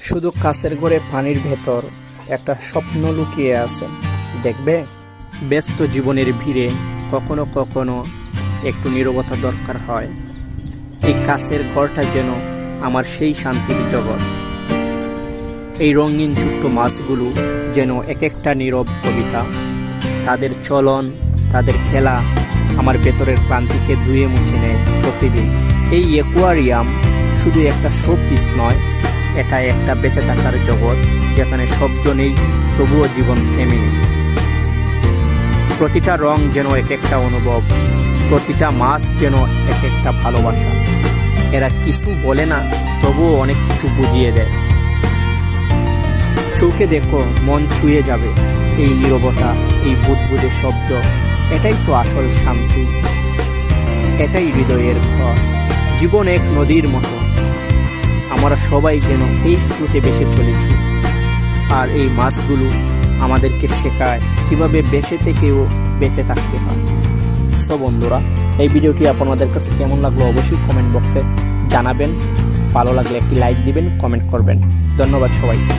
শুধু কাছের ঘরে পানির ভেতর একটা স্বপ্ন লুকিয়ে আছে, দেখবে। ব্যস্ত জীবনের ভিড়ে কখনো কখনো একটু নীরবতা দরকার হয়। এই কাছের ঘরটা যেন আমার সেই শান্তির জগৎ। এই রঙিন ছোট্ট মাছগুলো যেন এক একটা নীরব কবিতা। তাদের চলন, তাদের খেলা আমার ভেতরের ক্লান্তিকে ধুয়ে মুছে নেয় প্রতিদিন। এই অ্যাকোয়ারিয়াম শুধু একটা শোপিস নয়, এটা একটা বেঁচে থাকার জগৎ, যেখানে শব্দ নেই তবুও জীবন থেমে নেই। প্রতিটা রং যেন এক একটা অনুভব, প্রতিটা মাছ যেন এক একটা ভালোবাসা। এরা কিছু বলে না, তবুও অনেক কিছু বুঝিয়ে দেয়। চোখে দেখো, মন ছুঁয়ে যাবে। এই নীরবতা, এই বুদবুদে শব্দ, এটাই তো আসল শান্তি, এটাই হৃদয়ের ঘর। জীবন এক নদীর মতো, আমরা সবাই যেন এই স্রোতে ভেসে চলেছি। আর এই মাছগুলো আমাদেরকে শেখায় কিভাবে বেঁচে থেকেও বেঁচে থাকতে হয়। তো বন্ধুরা, এই ভিডিওটি আপনাদের কাছে কেমন লাগলো অবশ্যই কমেন্ট বক্সে জানাবেন। ভালো লাগলে একটি লাইক দিবেন, কমেন্ট করবেন। ধন্যবাদ সবাইকে।